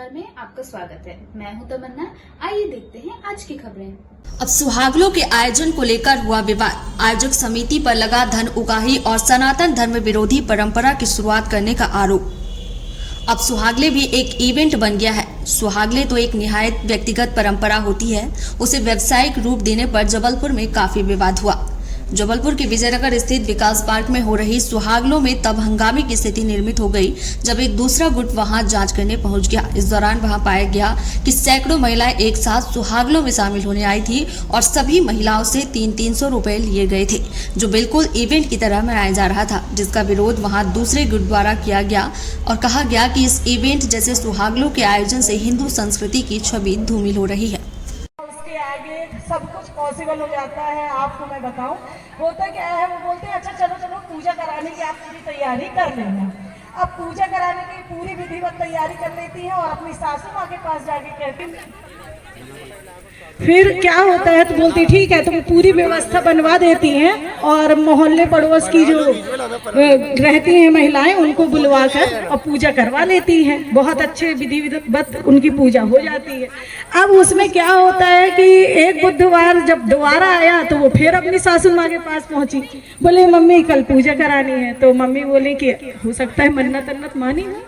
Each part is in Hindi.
समाचार में आपका स्वागत है। मैं हूं तमन्ना। आइए देखते हैं आज की खबरें। अब सुहागलों के आयोजन को लेकर हुआ विवाद। आयोजक समिति पर लगा धन उगाही और सनातन धर्म विरोधी परंपरा की शुरुआत करने का आरोप। अब सुहागले भी एक इवेंट बन गया है। सुहागले तो एक निहायत व्यक्तिगत परंपरा होती है, उसे व्यावसायिक रूप देने पर जबलपुर में काफी विवाद हुआ। जबलपुर के विजयनगर स्थित विकास पार्क में हो रही सुहागलों में तब हंगामे की स्थिति निर्मित हो गई जब एक दूसरा गुट वहां जांच करने पहुंच गया। इस दौरान वहां पाया गया कि सैकड़ों महिलाएं एक साथ सुहागलों में शामिल होने आई थी और सभी महिलाओं से 300-300 रुपए लिए गए थे, जो बिल्कुल इवेंट की तरह मनाया जा रहा था, जिसका विरोध वहां दूसरे गुट द्वारा किया गया और कहा गया कि इस इवेंट जैसे सुहागलों के आयोजन से हिंदू संस्कृति की छवि धूमिल हो रही है। उसके आगे सब कुछ पॉसिबल हो जाता है। आपको मैं बताऊं, होता क्या है, वो बोलते हैं अच्छा चलो चलो पूजा कराने की आप पूरी तैयारी कर लेना। अब पूजा कराने की पूरी विधिवत तैयारी कर लेती है और अपनी सासू माँ के पास जाके कहती, फिर क्या होता है तो बोलती ठीक है, तो वो पूरी व्यवस्था बनवा देती हैं और मोहल्ले पड़ोस की जो रहती हैं महिलाएं उनको बुलवा कर और पूजा करवा लेती हैं। बहुत अच्छे विधिवत उनकी पूजा हो जाती है। अब उसमें क्या होता है कि एक बुधवार जब दोबारा आया तो वो फिर अपनी सासू माँ के पास पहुंची, बोले मम्मी कल पूजा करानी है। तो मम्मी बोली कि हो सकता है मन्नत अन्नत मानी हो,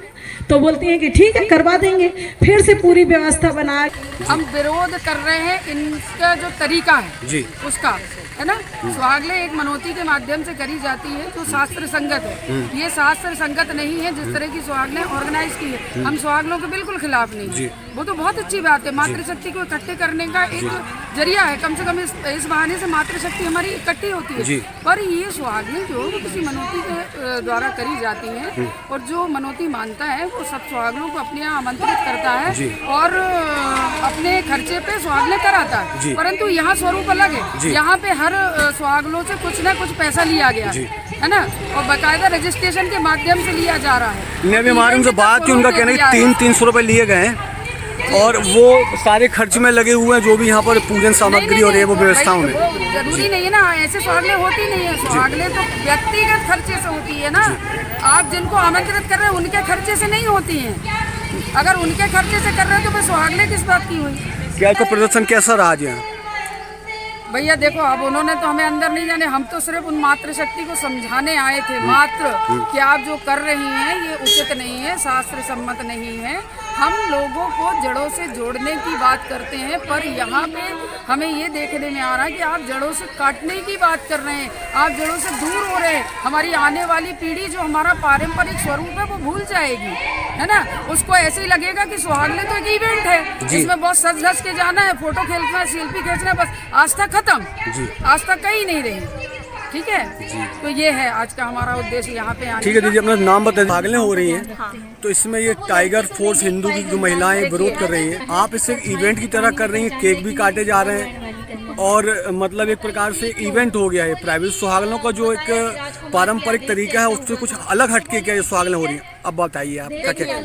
तो बोलती हैं कि ठीक है करवा देंगे। फिर से पूरी व्यवस्था बना। हम विरोध कर रहे हैं इनका जो तरीका है जी, उसका है ना। सुहागले एक मनोती के माध्यम से करी जाती है जो शास्त्र संगत है। ये शास्त्र संगत नहीं है जिस तरह की सुहागले ऑर्गेनाइज की है। हम सुहागलों के बिल्कुल खिलाफ नहीं, वो तो बहुत अच्छी बात है। मातृशक्ति को इकट्ठे करने का एक जरिया है, कम से कम इस बहाने से मातृशक्ति हमारी इकट्ठी होती है। पर ये सुहागले जो वो किसी मनोती के द्वारा करी जाती है और जो मनोती मानता है वो सब सुहागलों को अपने यहाँ आमंत्रित करता है और अपने खर्चे पे सुहागले कराता है। परंतु यहाँ स्वरूप अलग है। यहाँ पे हर सुहागलों से कुछ न कुछ पैसा लिया गया है ना, और बाकायदा रजिस्ट्रेशन के माध्यम से लिया जा रहा है। अभी हमारे उनसे बात की, उनका कहना है 300-300 रुपए लिए गए हैं और वो सारे खर्च में लगे हुए हैं। जो भी यहाँ पर पूजन सामग्री और ये वो व्यवस्था में जरूरी नहीं है ना, ऐसे सुहागले होती नहीं है। सुहागले तो व्यक्तिगत खर्चे से होती है ना। आप जिनको आमंत्रित कर रहे हैं उनके खर्चे से नहीं होती हैं। अगर उनके खर्चे से कर रहे हैं तो फिर सुहागले किस बात की हुई? क्या का प्रदर्शन कैसा रहा आज यहाँ? भैया देखो, अब उन्होंने तो हमें अंदर नहीं जाने, हम तो सिर्फ उन मातृशक्ति को समझाने आए थे मात्र कि आप जो कर रही हैं ये उचित नहीं है, शास्त्र सम्मत नहीं है। हम लोगों को जड़ों से जोड़ने की बात करते हैं, पर यहाँ पे हमें ये देखने में आ रहा है कि आप जड़ों से काटने की बात कर रहे हैं, आप जड़ों से दूर हो रहे हैं। हमारी आने वाली पीढ़ी जो हमारा पारंपरिक स्वरूप है वो भूल जाएगी, है ना। उसको ऐसे ही लगेगा कि सुहागले तो एक इवेंट है जिसमें बहुत सज धज के जाना है, फोटो खींचना है, सेल्फी खींचना है, बस आस्था खत्म, आस्था कहीं नहीं रही। ठीक है, तो ये है आज का हमारा उद्देश्य यहाँ पे आने। ठीक है दीदी, अपना नाम बताइए। सुहागलें हो रही हैं तो इसमें ये टाइगर फोर्स हिंदू की जो महिलाएं विरोध कर रही हैं, आप इसे इवेंट की तरह कर रही हैं, केक भी काटे जा रहे हैं और मतलब एक प्रकार से इवेंट हो गया है। प्राइवेट सुहागलों का जो एक पारंपरिक तरीका है उससे कुछ अलग हटके क्या ये सुहागलें हो रही हैं? अब बताइए आप क्या क्या।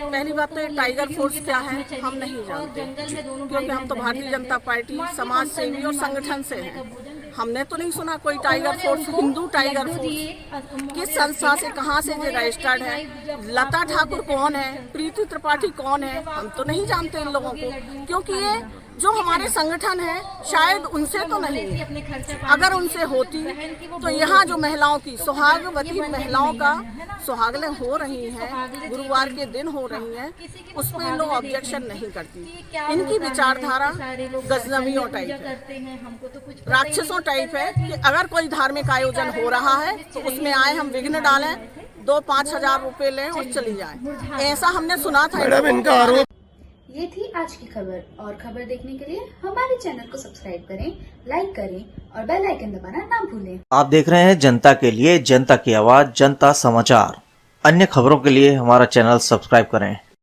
पहली बात तो ये टाइगर फोर्स क्या है हम नहीं जानते, क्योंकि हम तो भारतीय जनता पार्टी समाज सेवी और संगठन से हैं। हमने तो नहीं सुना कोई tiger force, Hindu tiger force किस संस्था से, कहाँ से ये रजिस्टर्ड है, लता ठाकुर कौन है, प्रीति त्रिपाठी कौन है, हम तो नहीं जानते इन लोगों को। क्योंकि ये जो हमारे संगठन है शायद उनसे तो नहीं है। अगर उनसे होती तो यहाँ जो महिलाओं की सुहागवती महिलाओं का सुहागलें हो रही हैं, गुरुवार के दिन हो रही हैं, उस पर इन लोग ऑब्जेक्शन नहीं करती। इनकी विचारधारा गजनवियों टाइप है, राक्षसों टाइप है कि अगर कोई धार्मिक आयोजन हो रहा है तो उसमें आए हम विघ्न डालें, 2-5 हजार रुपए लें और चली जाएं। ऐसा हमने सुना था। इनका आरोप। ये थी आज की खबर, और खबर देखने के लिए हमारे चैनल को सब्सक्राइब करें, लाइक करें और बेल आइकन दबाना ना भूलें। आप देख रहे हैं जनता के लिए जनता की आवाज जनता समाचार। अन्य खबरों के लिए हमारा चैनल सब्सक्राइब करें।